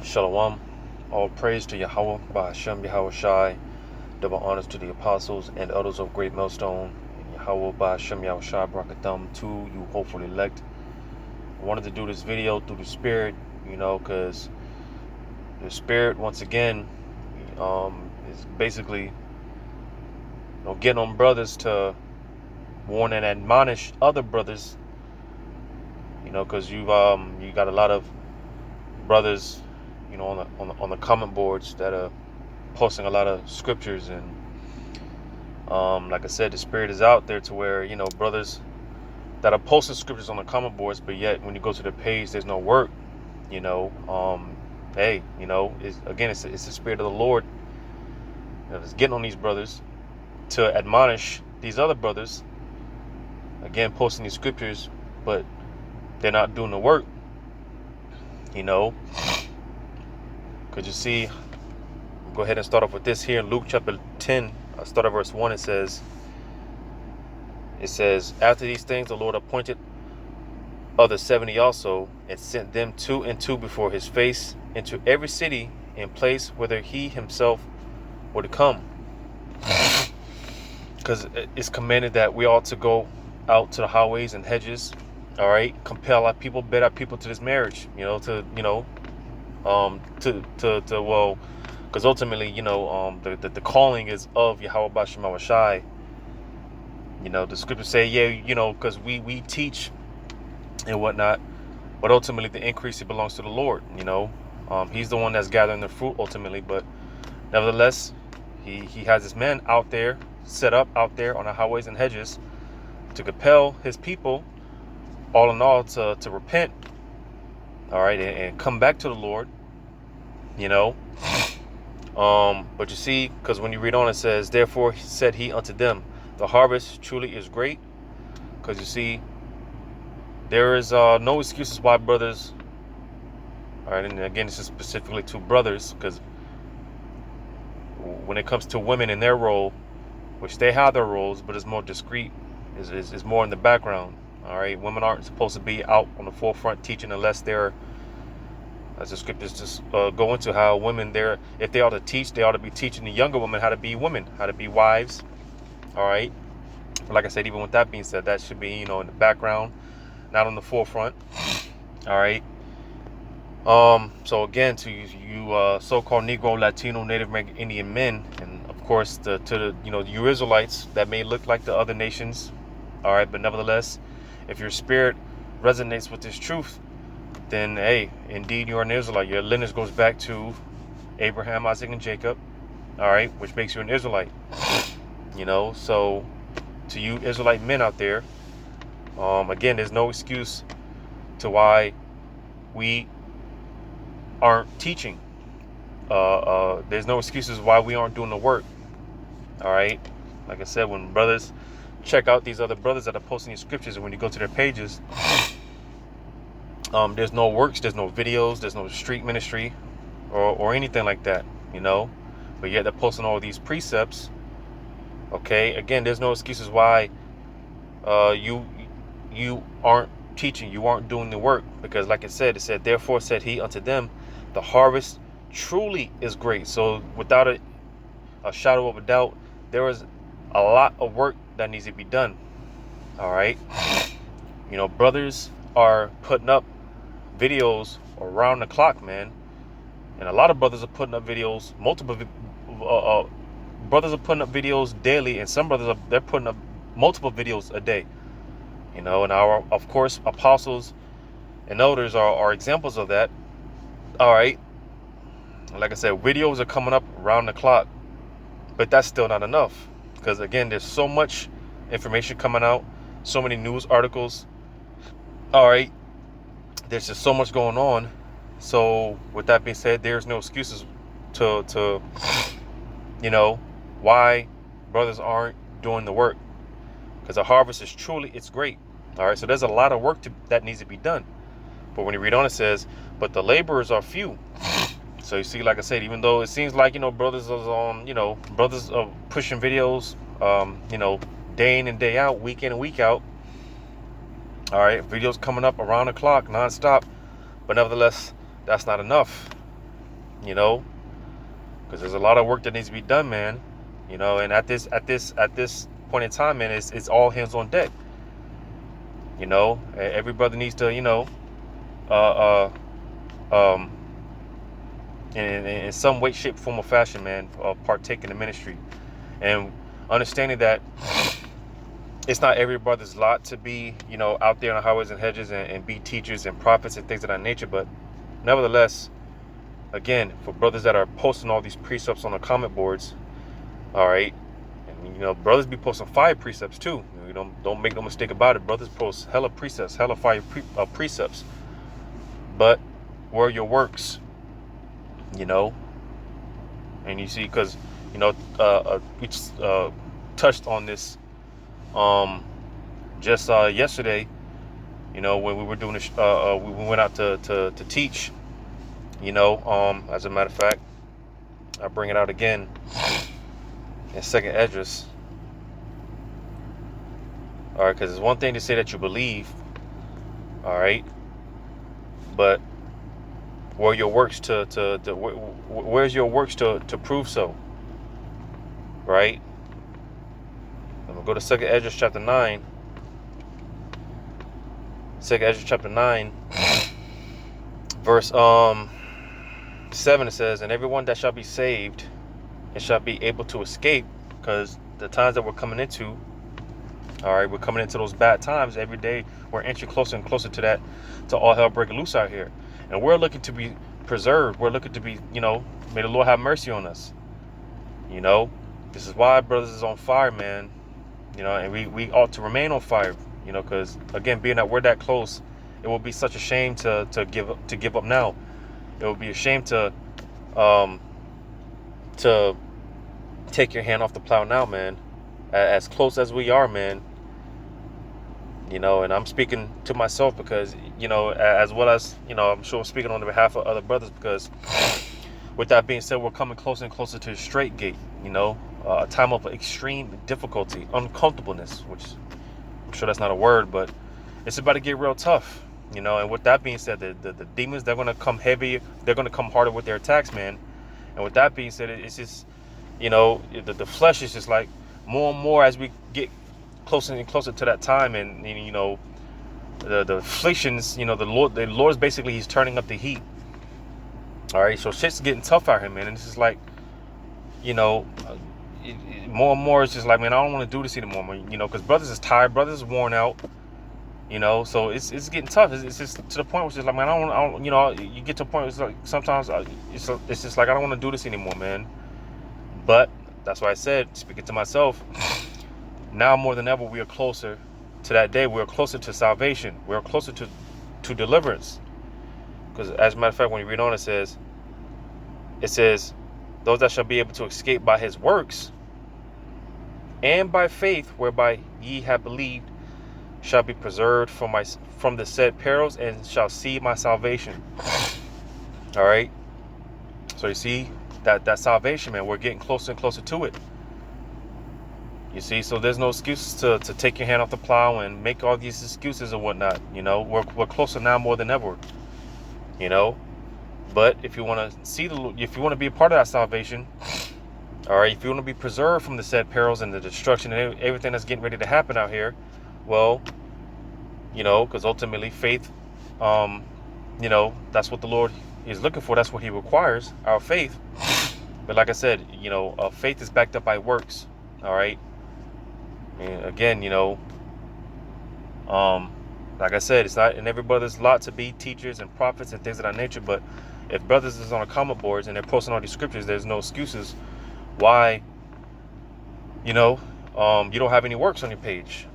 Shalom. All praise to Yahweh, Bahashem Yahweh Shai. Double honors to the apostles and elders of Great Millstone. And Yahweh, Bahashem Yahweh Shai, Brakatham, to you hopefully elect. I wanted to do this video through the Spirit, because the Spirit, once again, is basically, getting on brothers to warn and admonish other brothers, because you got a lot of brothers, on the comment boards that are posting a lot of scriptures, and like I said, the Spirit is out there to where brothers that are posting scriptures on the comment boards, but yet when you go to the page, there's no work. Hey, it's the Spirit of the Lord that's getting on these brothers to admonish these other brothers. Again, posting these scriptures, but they're not doing the work. Because you see, go ahead and start off with this here in Luke chapter 10. Start at verse 1. It says, after these things, the Lord appointed other 70 also, and sent them 2 and 2 before his face into every city and place whither he himself would come. Because it's commanded that we ought to go out to the highways and hedges, all right, compel our people, bid our people to this marriage, because ultimately, the calling is of Yahweh Bashem Yahweh Shai. The scriptures say, because we teach and whatnot, but ultimately the increase, it belongs to the Lord. He's the one that's gathering the fruit ultimately, but nevertheless, he has his men out there, set up out there on the highways and hedges to compel his people, all in all, to repent, all right, and come back to the Lord. But you see, because when you read on, it says, therefore said he unto them, the harvest truly is great. Because you see, there is no excuses why brothers, all right, and again, this is specifically to brothers, because when it comes to women in their role, which they have their roles, but it's more discreet, is more in the background. All right, women aren't supposed to be out on the forefront teaching unless they're, as the scriptures just go into, how women, if they ought to teach, they ought to be teaching the younger women how to be women, how to be wives. All right, like I said, even with that being said, that should be in the background, not on the forefront. All right. So again, to you so-called Negro, Latino, Native American Indian men, and of course to the you Israelites that may look like the other nations, all right, but nevertheless, if your spirit resonates with this truth, then hey, indeed you're an Israelite. Your lineage goes back to Abraham, Isaac, and Jacob, all right, which makes you an Israelite. So to you Israelite men out there, again, there's no excuse to why we aren't teaching. There's no excuses why we aren't doing the work. All right, like I said, when brothers check out these other brothers that are posting these scriptures, and when you go to their pages, there's no works, there's no videos, there's no street ministry or anything like that, but yet they're posting all these precepts. Okay, again, there's no excuses why you aren't teaching, you aren't doing the work, because like it said, therefore said he unto them, the harvest truly is great. So without a shadow of a doubt, there is a lot of work that needs to be done. All right, brothers are putting up videos around the clock, man, and a lot of brothers are putting up videos, brothers are putting up videos daily, and some brothers they're putting up multiple videos a day. And our, of course, apostles and elders are examples of that. All right, like I said, videos are coming up around the clock, but that's still not enough, because again, there's so much information coming out, so many news articles. All right, there's just so much going on. So with that being said, there's no excuses to why brothers aren't doing the work, because the harvest is truly, it's great. All right, so there's a lot of work that needs to be done. But when you read on, it says, but the laborers are few. So you see, like I said, even though it seems like brothers are pushing videos day in and day out, week in and week out. All right, videos coming up around the clock, nonstop. But nevertheless, that's not enough. you know, because there's a lot of work that needs to be done, man. You know, and at this point in time, man, it's all hands on deck. You know, every brother needs to, you know, uh, um, in some way, shape, form, or fashion, man, partake in the ministry, and understanding that it's not every brother's lot to be, you know, out there on the highways and hedges and be teachers and prophets and things of that nature. But nevertheless, again, for brothers that are posting all these precepts on the comment boards, all right, and you know, brothers be posting fire precepts too. You know, don't make no mistake about it. Brothers post hella precepts, hella fire precepts. But where are your works? You know, and you see, because you know, we just touched on this just yesterday. You know, when we were doing this, we went out to teach. You know, as a matter of fact, I bring it out again in second Esdras. All right, because it's one thing to say that you believe, all right, but where your works where's your works to prove so, right? I'm gonna go to second Esdras chapter 9. Second Esdras chapter 9, verse 7. It says, "And everyone that shall be saved and shall be able to escape," because the times that we're coming into, all right, we're coming into those bad times every day. We're inching closer and closer to that, to all hell breaking loose out here, and we're looking to be preserved. We're looking to be, you know, may the Lord have mercy on us. You know, this is why brothers is on fire, man. You know, and we ought to remain on fire. You know, because again, being that we're that close, it will be such a shame to give up now. It would be a shame to take your hand off the plow now, man. As close as we are, man. You know, and I'm speaking to myself because, you know, as well as, you know, I'm sure I'm speaking on behalf of other brothers, because with that being said, we're coming closer and closer to the straight gate, you know, a time of extreme difficulty, uncomfortableness, which I'm sure that's not a word, but it's about to get real tough, you know. And with that being said, the demons, they're going to come heavy, they're going to come harder with their attacks, man. And with that being said, it's just, you know, the flesh is just like more and more as we get closer and closer to that time, and you know, the afflictions, you know, the Lord's basically, he's turning up the heat. All right, so shit's getting tough out here, man, and it's just like, you know, more and more it's just like, man, I don't want to do this anymore, man, you know, because brothers is tired, brothers is worn out, you know, so it's getting tough. It's just to the point where it's just like, man, I don't, you know, you get to a point where it's like sometimes it's just like, I don't want to do this anymore, man. But that's why I said, speaking to myself, now more than ever, we are closer to that day. We're closer to salvation. We're closer to deliverance. Because as a matter of fact, when you read on, it says, those that shall be able to escape by his works and by faith whereby ye have believed shall be preserved from the said perils and shall see my salvation. All right. So you see that salvation, man, we're getting closer and closer to it. You see, so there's no excuses to take your hand off the plow and make all these excuses and whatnot. You know, we're closer now more than ever. You know, but if you want to see if you want to be a part of that salvation, all right, if you want to be preserved from the said perils and the destruction and everything that's getting ready to happen out here, well, you know, because ultimately faith, you know, that's what the Lord is looking for. That's what he requires, our faith. But like I said, you know, faith is backed up by works. All right. And again, you know, like I said, it's not in every brother's lot to be teachers and prophets and things of that nature. But if brothers is on the comment boards and they're posting all these scriptures, there's no excuses why, you know, you don't have any works on your page.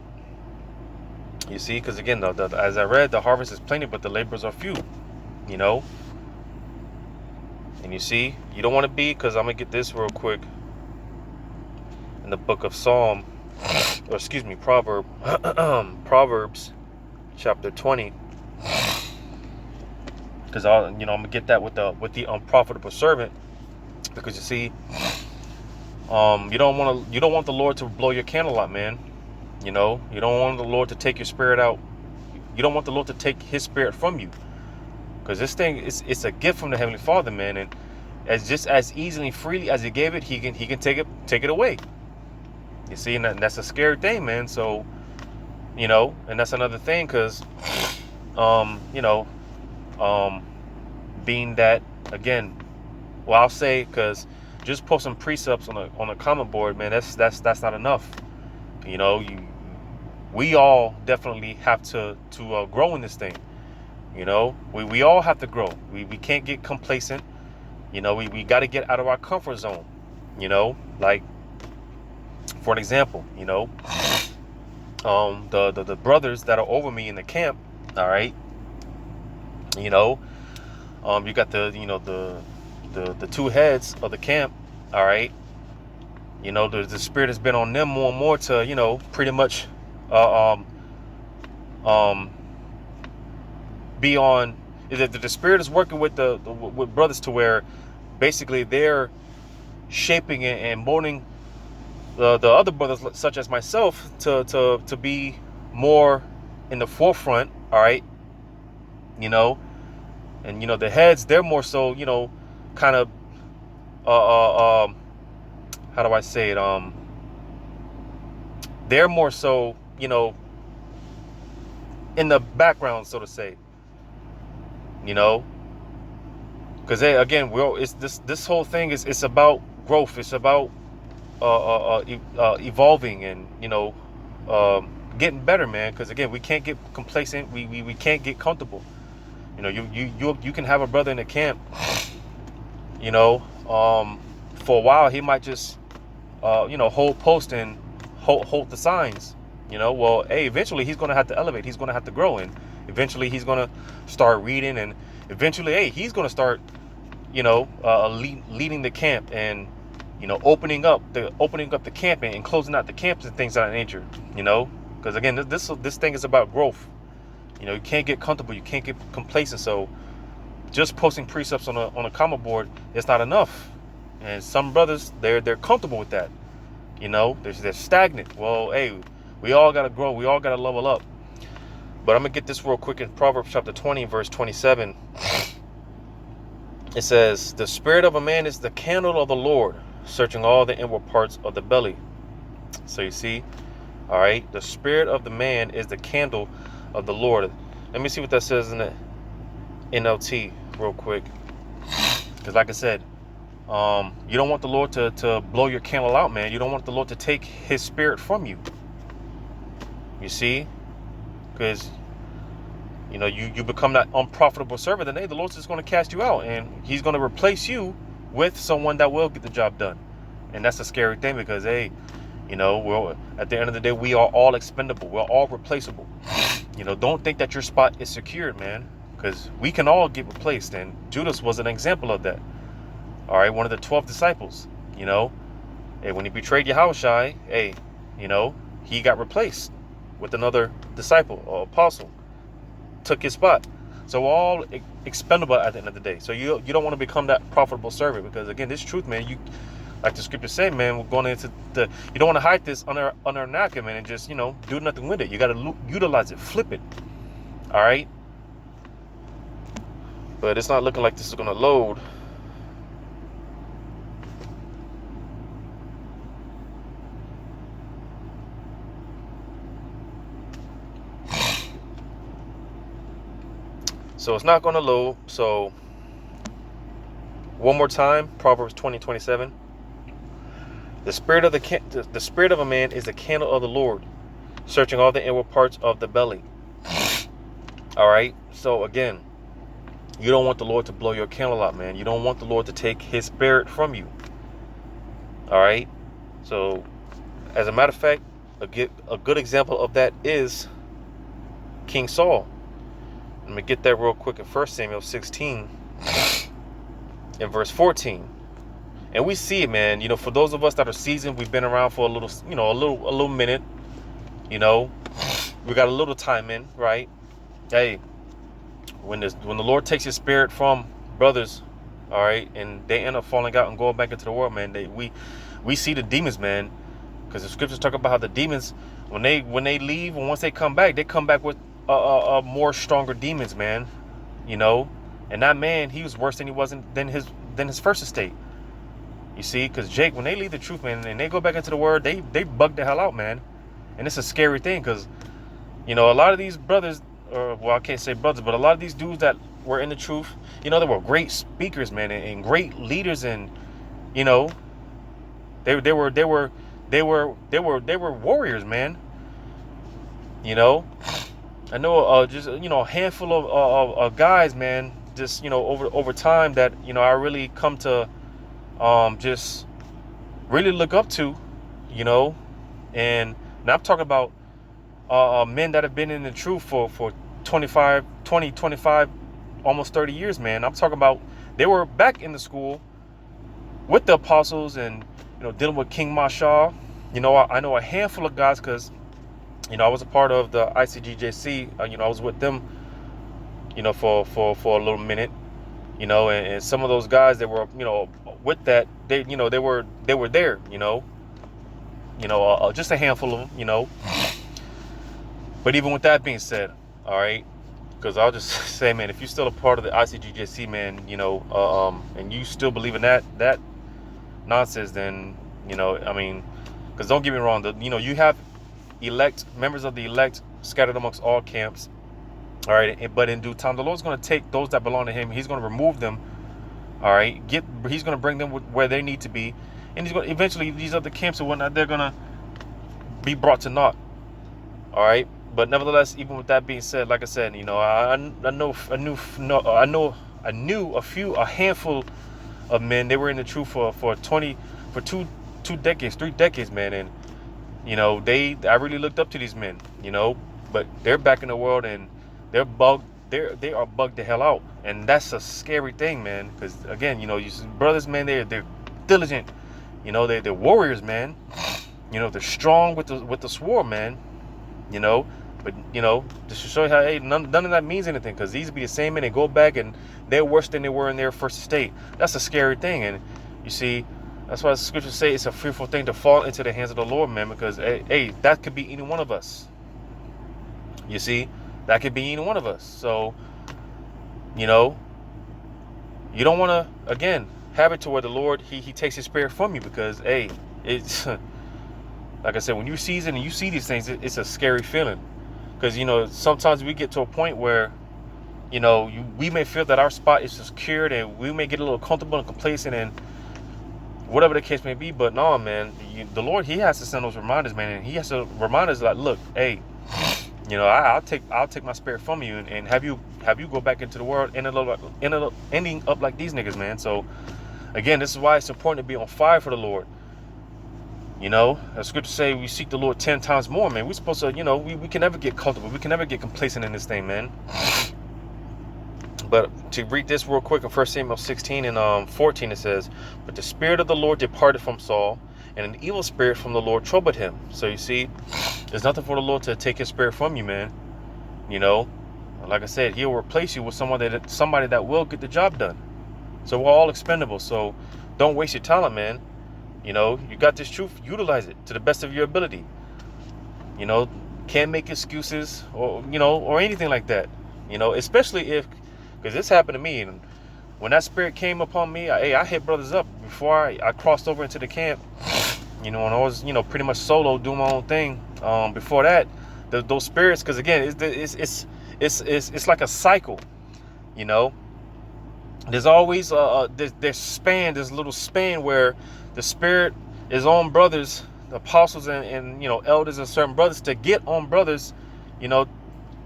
You see, because again, as I read, the harvest is plenty, but the laborers are few. You know, and you see, you don't want to be, because I'm gonna get this real quick in the book of Proverbs chapter 20, because I'm gonna get that with the unprofitable servant, because you see, you don't want the Lord to blow your candle out, man. You know, you don't want the Lord to take your spirit out. You don't want the Lord to take his spirit from you, because this thing it's a gift from the Heavenly Father, man. And as just as easily, freely as he gave it, he can take it away. You see, and that's a scary thing, man. So, and that's another thing, because, you know, being that, again, well, I'll say, because just posting precepts on a comment board, man, that's not enough. We all definitely have to grow in this thing. We all have to grow. We can't get complacent. We got to get out of our comfort zone. Like, for an example, the brothers that are over me in the camp, all right, you got the two heads of the camp, all right. The spirit has been on them more and more to pretty much be on. The spirit is working with with brothers to where basically they're shaping and molding the other brothers, such as myself, to be more in the forefront, all right. And the heads, they're more so kind of how do I say it, they're more so in the background, so to say, because again, it's this whole thing is about growth. It's about evolving and getting better, man. Because again, we can't get complacent. We can't get comfortable. You can have a brother in the camp, for a while he might just hold post and hold the signs. Well, hey, eventually he's going to have to elevate. He's going to have to grow, and eventually he's going to start reading, and eventually, hey, he's going to start leading the camp, and opening up the camp and closing out the camps and things of that nature. Because again, this thing is about growth. You can't get comfortable, you can't get complacent. So just posting precepts on a comment board, it's not enough. And some brothers, they're comfortable with that. They're stagnant. Well, hey, we all gotta grow, we all gotta level up. But I'm gonna get this real quick in Proverbs chapter 20, verse 27. It says, "The spirit of a man is the candle of the Lord, searching all the inward parts of the belly." So you see, all right, the spirit of the man is the candle of the Lord. Let me see what that says in the NLT real quick. Because like I said, you don't want the Lord to blow your candle out, man. You don't want the Lord to take his spirit from you. You see? Because you become that unprofitable servant, then hey, the Lord's just going to cast you out, and he's going to replace you with someone that will get the job done. And that's a scary thing, because hey, we're, at the end of the day, we are all expendable. We're all replaceable. Don't think that your spot is secured, man, because we can all get replaced. And Judas was an example of that. All right, one of the 12 disciples. Hey, when he betrayed Yahushua, hey, he got replaced with another disciple or apostle, took his spot. So we're all expendable at the end of the day. So you don't want to become that profitable servant, because again, this truth, man, you, like the scripture say, man, we're going into you don't want to hide this under a napkin, man, and just do nothing with it. You got to utilize it, flip it. All right, but it's not looking like this is going to load. So it's not going to load. So one more time, Proverbs 20:27. The spirit of a man is the candle of the Lord, searching all the inward parts of the belly. All right. So again, you don't want the Lord to blow your candle out, man. You don't want the Lord to take his spirit from you. All right. So as a matter of fact, a good example of that is King Saul. Let me get that real quick in 1 Samuel 16 in verse 14. And we see it, man. For those of us that are seasoned, we've been around for a little, a little minute. We got a little time in, right? Hey, when the Lord takes his spirit from brothers, all right, and they end up falling out and going back into the world, man, we see the demons, man, because the scriptures talk about how the demons, when they leave, and once they come back with more stronger demons, man. And that man, he was worse than he wasn't than than his first estate. You see, because Jake, when they leave the truth, man, and they go back into the word, they bug the hell out, man. And it's a scary thing, because, you know, a lot of these brothers, or, well, I can't say brothers, but a lot of these dudes that were in the truth, you know, they were great speakers, man, and great leaders, and, you know, they were warriors, man. You know, I know just, you know, a handful of guys, man, just, you know, over time that, you know, I really come to just really look up to, you know. And now I'm talking about men that have been in the truth for 25, almost 30 years, man. I'm talking about they were back in the school with the apostles and, you know, dealing with King Mashal. You know, I know a handful of guys because, you know, I was a part of the ICGJC. You know, I was with them, you know, for a little minute, you know, and some of those guys that were, you know, with that, they, you know, they were there, you know, just a handful of them, you know. But even with that being said, all right, because I'll just say, man, if you're still a part of the ICGJC, man, you know, and you still believe in that nonsense, then, you know, I mean, because don't get me wrong, you know, you have members of the elect scattered amongst all camps, all right, but in due time, the Lord's going to take those that belong to him. He's going to remove them, all right, he's going to bring them where they need to be, and he's going to, eventually, these other camps and whatnot, they're going to be brought to naught, all right. But nevertheless, even with that being said, like I said, you know, I knew a handful of men. They were in the truth for 2 decades, 3 decades, man, and, you know, I really looked up to these men, you know, but they're back in the world and they are bugged the hell out, and that's a scary thing, man. Because again, you know, you brothers, man, they're diligent, you know, they're warriors, man. You know, they're strong with the sword, man. You know, but, you know, just to show you how, hey, none of that means anything, because these be the same men, they go back and they're worse than they were in their first estate. That's a scary thing. And you see, that's why the scriptures say it's a fearful thing to fall into the hands of the Lord, man, because, hey, that could be any one of us. You see, that could be any one of us. So, you know, you don't want to, again, have it to where the Lord, he takes his spirit from you, because, hey, it's like I said, when you season and you see these things, it's a scary feeling. Because, you know, sometimes we get to a point where, you know, we may feel that our spot is secured, and we may get a little comfortable and complacent and whatever the case may be. But no, man, the Lord, he has to send those reminders, man. And he has to remind us, like, look, hey, you know, I'll take my spirit from you and have you go back into the world, ending up like these niggas, man. So, again, this is why it's important to be on fire for the Lord. You know, as scripture say, we seek the Lord 10 times more, man. We're supposed to, you know, we can never get comfortable. We can never get complacent in this thing, man. But to read this real quick in 1 Samuel 16 and 14, it says, "But the Spirit of the Lord departed from Saul, and an evil spirit from the Lord troubled him." So you see, there's nothing for the Lord to take his spirit from you, man. You know, like I said, he'll replace you with somebody that will get the job done. So we're all expendable. So don't waste your talent, man. You know, you got this truth, utilize it to the best of your ability. You know, can't make excuses or, you know, or anything like that. You know, especially because this happened to me. And when that spirit came upon me, I hit brothers up before I crossed over into the camp. You know, and I was, you know, pretty much solo doing my own thing. Before that, those spirits, because again, it's like a cycle. You know, there's always this little span where the spirit is on brothers, the apostles and you know, elders and certain brothers to get on brothers, you know,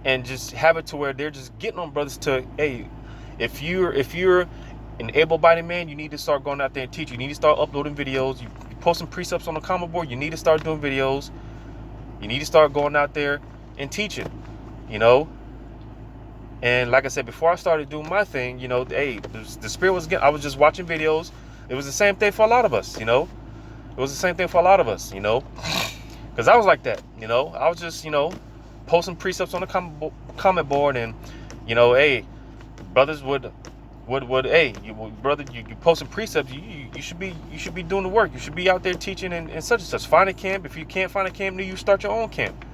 and just have it to where they're just getting on brothers to, hey, if you're an able-bodied man, you need to start going out there and teach. You need to start uploading videos. You posting precepts on the comment board. You need to start doing videos. You need to start going out there and teaching, you know. And like I said, before I started doing my thing, you know, hey, the spirit was getting, I was just watching videos. It was the same thing for a lot of us, you know. It was the same thing for a lot of us, you know. Because I was like that, you know. I was just, you know, posting precepts on the comment board, and, you know, hey, brothers would hey, brother, you posting precepts, you should be doing the work. You should be out there teaching and such and such. Find a camp. If you can't find a camp, then you start your own camp.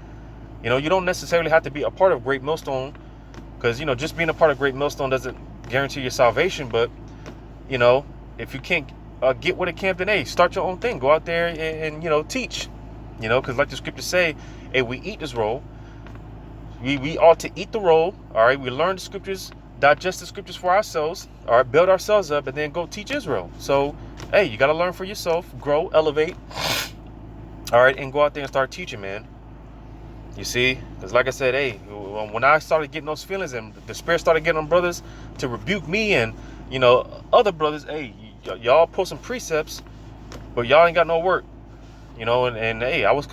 You know, you don't necessarily have to be a part of Great Millstone, because, you know, just being a part of Great Millstone doesn't guarantee your salvation. But, you know, if you can't get with a camp, then hey, start your own thing. Go out there and you know, teach. You know, because like the scriptures say, hey, we eat this roll. We ought to eat the roll. All right, we learn the scriptures, digest the scriptures for ourselves. All right, build ourselves up, and then go teach Israel. So hey, you got to learn for yourself, grow, elevate. All right, and go out there and start teaching, man. You see, because like I said, hey, when I started getting those feelings and the Spirit started getting on brothers to rebuke me and, you know, other brothers, hey, y'all posting precepts, but y'all ain't got no work, you know, and hey, I was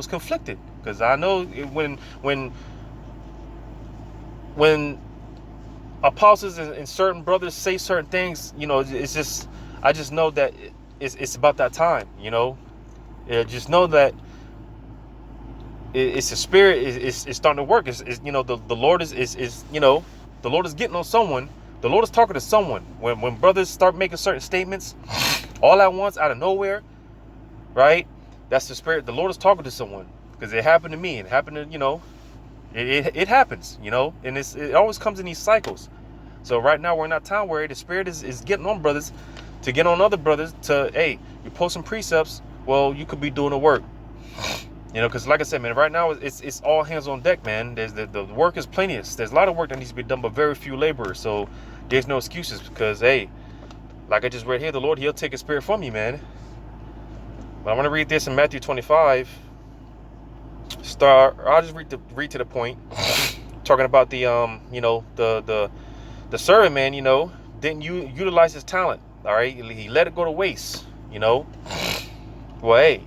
conflicted, because I know when apostles and certain brothers say certain things, you know, it's just, I just know that it's about that time, you know. Just know that it's the Spirit is starting to work. It's you know, the Lord is you know, the Lord is getting on someone. The Lord is talking to someone. When brothers start making certain statements all at once out of nowhere, right? That's the Spirit. The Lord is talking to someone, because it happened to me. It happened to, you know, it happens, you know, and it always comes in these cycles. So right now we're in that time where the Spirit is getting on brothers to get on other brothers to, hey, you're posting precepts. Well, you could be doing the work. You know, because like I said, man, right now it's all hands on deck, man. There's the work is plenteous. There's a lot of work that needs to be done, but very few laborers. So there's no excuses, because hey, like I just read here, the Lord, He'll take His Spirit from you, man. But I want to read this in Matthew 25. I'll just read to the point, talking about the you know, the servant, man. You know, didn't utilize his talent. All right, he let it go to waste. You know, well, hey.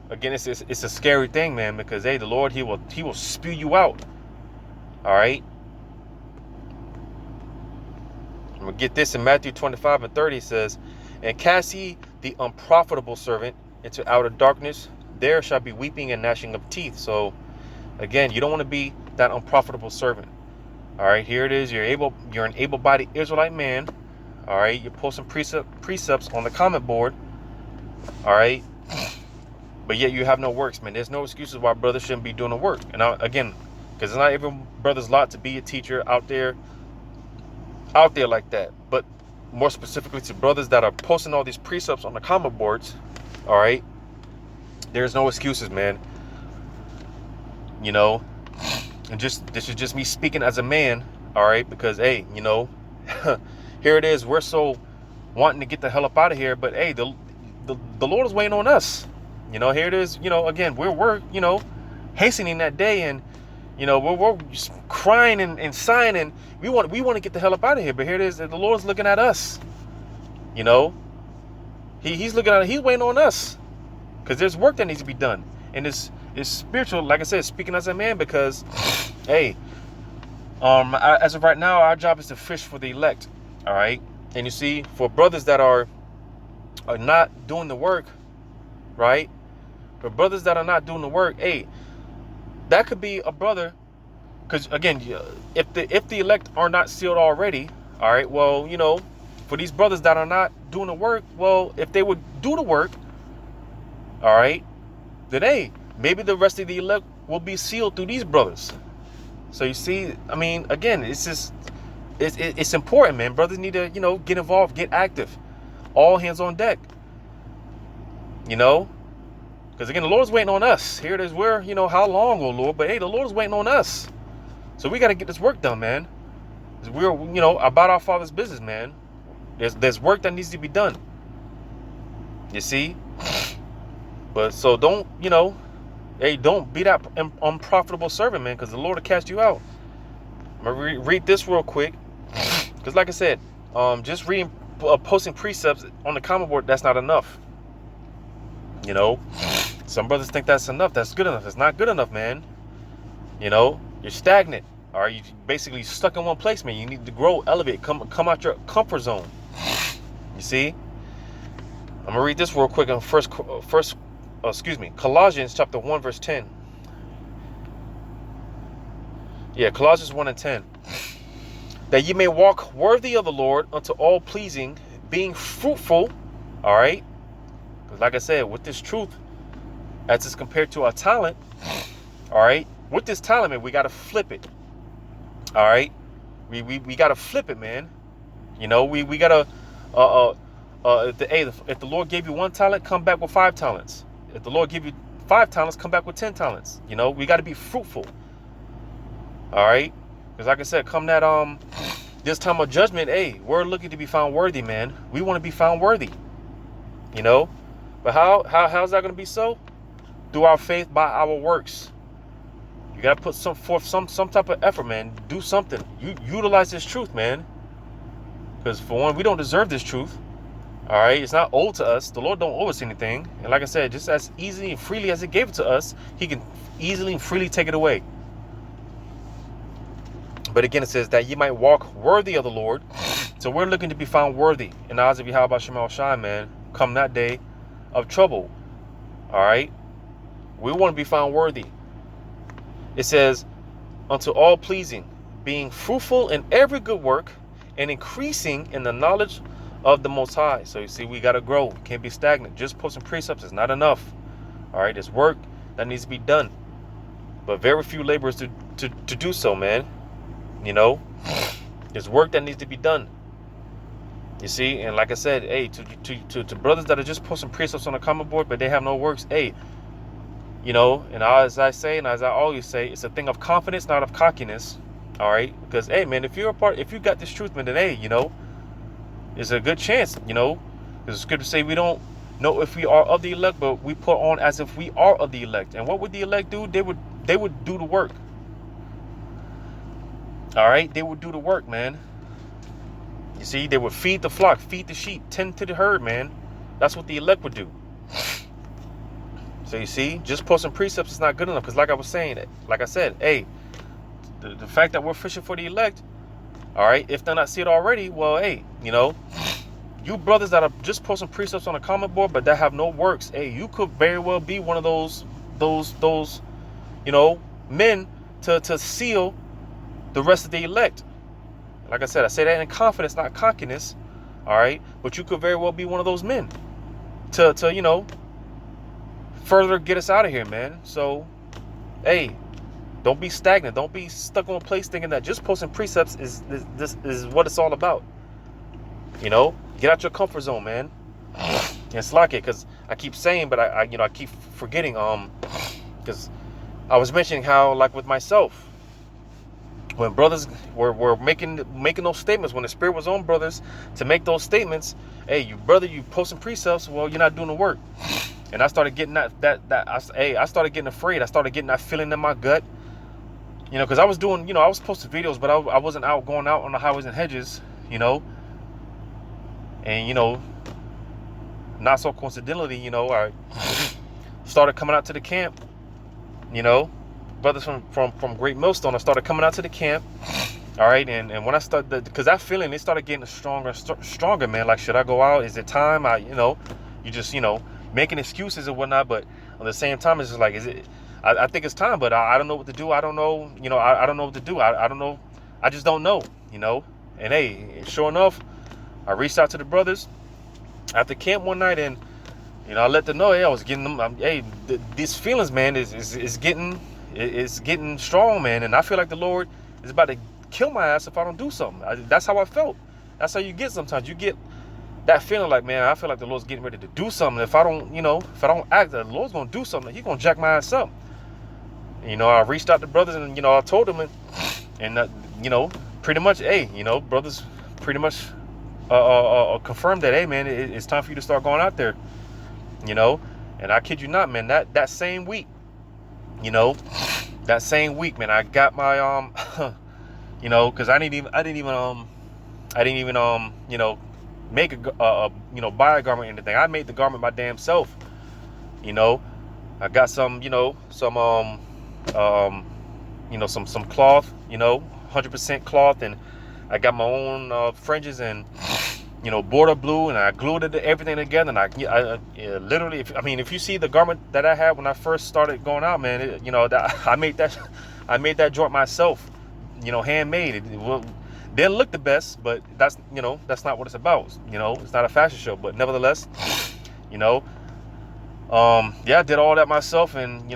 Again, it's a scary thing, man, because hey, the Lord, he will spew you out. All right. I'm gonna get this in Matthew 25:30. It says, "And cast ye the unprofitable servant into outer darkness. There shall be weeping and gnashing of teeth." So, again, you don't want to be that unprofitable servant. All right. Here it is. You're an able-bodied Israelite man. All right. You're posting precepts on the comment board. All right. But yet you have no works, man. There's no excuses why brothers shouldn't be doing the work. And again, because it's not every brother's lot to be a teacher out there like that. But more specifically to brothers that are posting all these precepts on the comment boards, all right, there's no excuses, man. You know, and this is just me speaking as a man, all right, because hey, you know, here it is. We're so wanting to get the hell up out of here, but hey, the Lord is waiting on us. You know, here it is. You know, again, we're you know, hastening that day, and you know, we're just crying and sighing, and we want to get the hell up out of here. But here it is. The Lord's looking at us. You know, he's looking at, He's waiting on us, because there's work that needs to be done, and it's spiritual. Like I said, speaking as a man, because hey, as of right now, our job is to fish for the elect. All right, and you see, for brothers that are not doing the work, right? For brothers that are not doing the work, hey, that could be a brother, because again, if the elect are not sealed already, all right, well, you know, for these brothers that are not doing the work, well, if they would do the work, all right, then hey, maybe the rest of the elect will be sealed through these brothers. So you see, I mean, again, it's just it's important, man. Brothers need to, you know, get involved, get active, all hands on deck. You know, because again, the Lord's waiting on us. Here it is. We're, you know, how long, oh Lord? But hey, the Lord's waiting on us. So we got to get this work done, man. We're, you know, about our Father's business, man. There's work that needs to be done. You see? But so don't, you know, hey, don't be that unprofitable servant, man, because the Lord will cast you out. I'm going to read this real quick. Because like I said, just reading, posting precepts on the comment board, that's not enough. You know, some brothers think that's enough. That's good enough. It's not good enough, man. You know, you're stagnant. Or you basically stuck in one place, man. You need to grow, elevate, come out your comfort zone. You see? I'm gonna read this real quick on Colossians chapter 1 verse 10. Yeah, Colossians 1 and 10. That ye may walk worthy of the Lord unto all pleasing, being fruitful. All right. Like I said, with this truth, as it's compared to our talent, all right, with this talent, man, we got to flip it. All right, we got to flip it, man. You know, we got to If the Lord gave you 1 talent, come back with 5 talents. If the Lord give you 5 talents, come back with 10 talents. We got to be fruitful. All right, because like I said, come that this time of judgment, we're looking to be found worthy, man. We want to be found worthy. But how's that going to be so? Through our faith by our works. You got to put some type of effort, man. Do something. You utilize this truth, man. Because for one, we don't deserve this truth. All right, it's not owed to us. The Lord don't owe us anything. And like I said, just as easily and freely as He gave it to us, He can easily and freely take it away. But again, it says that you might walk worthy of the Lord. So we're looking to be found worthy in the eyes of Yahweh Shemal Shai, man. Come that day of trouble. All right, we want to be found worthy. It says, unto all pleasing, being fruitful in every good work, and increasing in the knowledge of the Most High. So you see, we got to grow. We can't be stagnant. Just posting precepts is not enough. All right, there's work that needs to be done, but very few laborers to do so, man. There's work that needs to be done. You see, and like I said, to brothers that are just posting precepts on the comment board, but they have no works, and as I say, and as I always say, it's a thing of confidence, not of cockiness. All right, because man, if you got this truth, man, then it's a good chance, because the scripture say we don't know if we are of the elect, but we put on as if we are of the elect. And what would the elect do? They would do the work. All right, they would do the work, man. You see, they would feed the flock, feed the sheep, tend to the herd, man. That's what the elect would do. So you see, just posting precepts is not good enough, because like I said, the fact that we're fishing for the elect, all right, if they're not see it already, well, you brothers that are just posting precepts on a comment board but that have no works, you could very well be one of those men to seal the rest of the elect. Like I said, I say that in confidence, not cockiness. All right, but you could very well be one of those men to further get us out of here, man. So don't be stagnant. Don't be stuck on a place thinking that just posting precepts is what it's all about. Get out your comfort zone, man. And it's like it, because I keep saying, but I keep forgetting. Because I was mentioning how, like with myself, when brothers were making those statements, when the Spirit was on brothers to make those statements, you posting precepts, well, you're not doing the work. And I started getting I started getting afraid. I started getting that feeling in my gut. Because I was doing, I was posting videos, but I wasn't going out on the highways and hedges, and, not so coincidentally, I started coming out to the camp, brothers from Great Millstone. I started coming out to the camp. All right. And when I started, because that feeling, it started getting stronger, man. Like, should I go out? Is it time? You just, making excuses and whatnot. But at the same time, it's just like, I think it's time, but I don't know what to do. I don't know, I don't know what to do. I don't know. I just don't know, And sure enough, I reached out to the brothers after camp one night, and I let them know, I was getting them. These feelings, man, is getting strong, man, and I feel like the Lord is about to kill my ass if I don't do something. That's how I felt. That's how you get sometimes. You get that feeling like, man, I feel like the Lord's getting ready to do something. If I don't act, the Lord's gonna do something. He's gonna jack my ass up. I reached out to brothers, and I told them, and pretty much, brothers pretty much confirmed that, hey, man, it's time for you to start going out there. And I kid you not, man, that same week, man, I got my because I didn't even make buy a garment or anything. I made the garment my damn self. I got some cloth, 100% cloth, and I got my own fringes and border blue, and I glued everything together. And I literally, if you see the garment that I had when I first started going out, man, I made that joint myself, handmade. It didn't look the best, but that's not what it's about. It's not a fashion show, but nevertheless, I did all that myself, and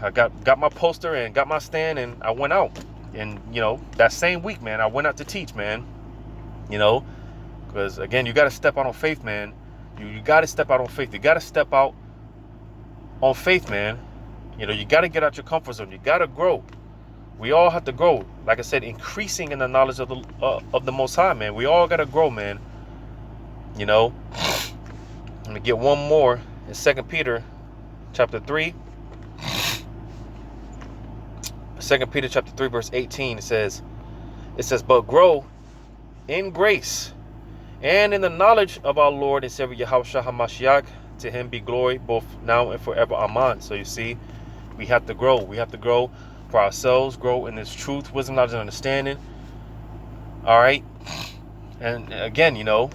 I got my poster and got my stand, and I went out. And that same week, man, I went out to teach, man. Because again, you got to step out on faith, man. You got to step out on faith. You got to step out on faith, man. You know, you got to get out your comfort zone. You got to grow. We all have to grow. Like I said, increasing in the knowledge of the Most High, man. We all got to grow, man. You know, I'm going to get one more in 2 Peter chapter 3. 2 Peter chapter 3, verse 18, it says, but grow in grace and in the knowledge of our Lord and Savior Yahushua HaMashiach. To him be glory both now and forever. Amen. So you see, we have to grow. We have to grow for ourselves, grow in this truth, wisdom, knowledge, and understanding. All right. And again, you know,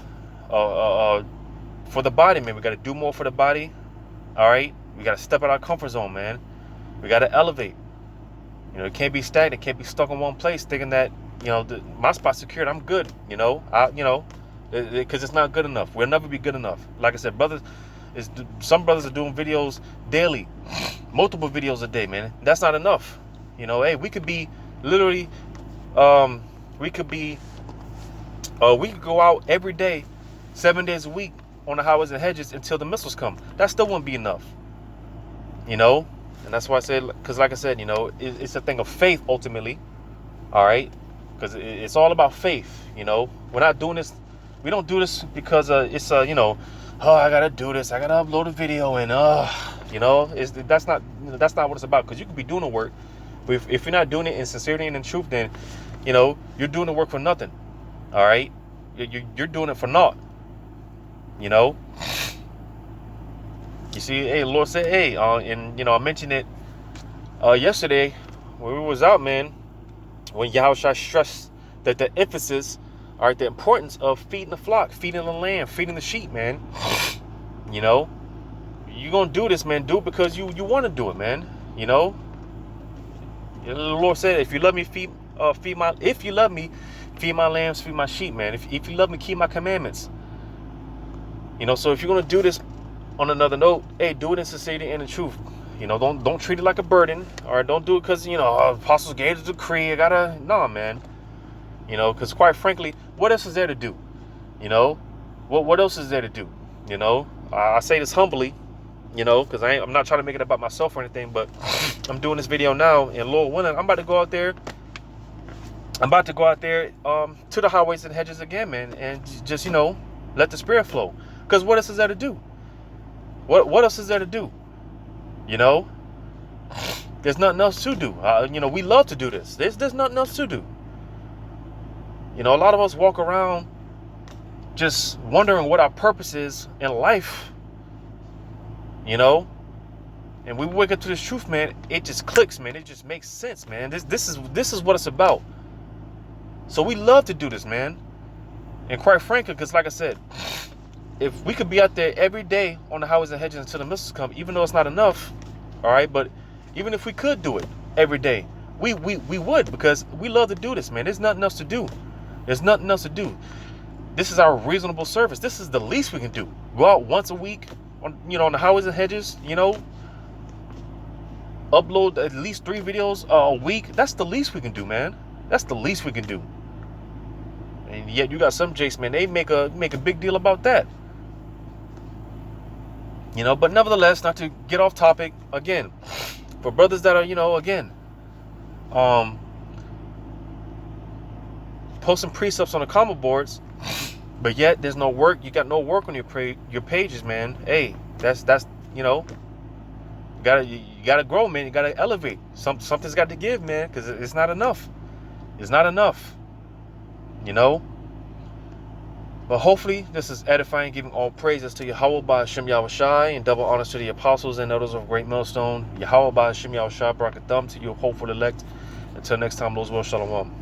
for the body, man, we got to do more for the body. All right. We got to step out our comfort zone, man. We got to elevate. You know, it can't be stagnant. It can't be stuck in one place thinking that, you know, my spot's secured. I'm good. You know, because it's not good enough. We'll never be good enough. Like I said, some brothers are doing videos daily, multiple videos a day, man. That's not enough. You know, hey, we could be literally, we could go out every day, 7 days a week on the highways and hedges until the missiles come. That still wouldn't be enough. You know, and that's why I said, because like I said, you know, it's a thing of faith ultimately. All right, because it's all about faith. You know, we're not doing this. We don't do this because it's you know, oh, I gotta do this. I gotta upload a video and you know, that's not what it's about. Because you could be doing the work, but if you're not doing it in sincerity and in truth, then, you know, you're doing the work for nothing. All right, you're doing it for naught. You know. You see, hey, the Lord said, hey, and you know, I mentioned it yesterday when we was out, man. When Yahushua stressed that the emphasis, all right, the importance of feeding the flock, feeding the lamb, feeding the sheep, man. You know, you're gonna do this, man. Do it because you want to do it, man. You know, the Lord said, if you love me, feed my lambs, feed my sheep, man. If you love me, keep my commandments. You know, so if you're gonna do this, on another note, hey, do it in sincerity and in truth. You know, don't treat it like a burden, or don't do it because, you know, apostles gave the decree. Nah, man. You know, because quite frankly, what else is there to do? You know, what else is there to do? You know, I say this humbly, you know, because I'm not trying to make it about myself or anything, but I'm doing this video now, and Lord willing, I'm about to go out there. To the highways and hedges again, man, and just, you know, let the Spirit flow. Because what else is there to do? What else is there to do? You know, there's nothing else to do. You know, we love to do this. There's nothing else to do. You know, a lot of us walk around just wondering what our purpose is in life. You know, and we wake up to this truth, man. It just clicks, man. It just makes sense, man. This is what it's about. So we love to do this, man. And quite frankly, because like I said, if we could be out there every day on the highways and hedges until the missiles come, even though it's not enough, all right, but even if we could do it every day, we would, because we love to do this, man. There's nothing else to do. There's nothing else to do. This is our reasonable service. This is the least we can do. Go out once a week on, you know, on the highways and hedges, you know, upload at least 3 videos a week. That's the least we can do, man. That's the least we can do. And yet you got some jakes, man, they make a big deal about that. You know, but nevertheless, not to get off topic, again, for brothers that are, you know, again, posting precepts on the comment boards, but yet there's no work. You got no work on your pages, man. Hey, that's you know, you gotta grow, man. You gotta elevate. Something's got to give, man, because it's not enough. It's not enough. You know. But hopefully this is edifying, giving all praises to Yahweh by Hashem Yahushai, and double honors to the apostles and elders of Great Millstone. Yahweh by Hashem Yahushai, Barakatham to you hopeful elect. Until next time, those will shalom.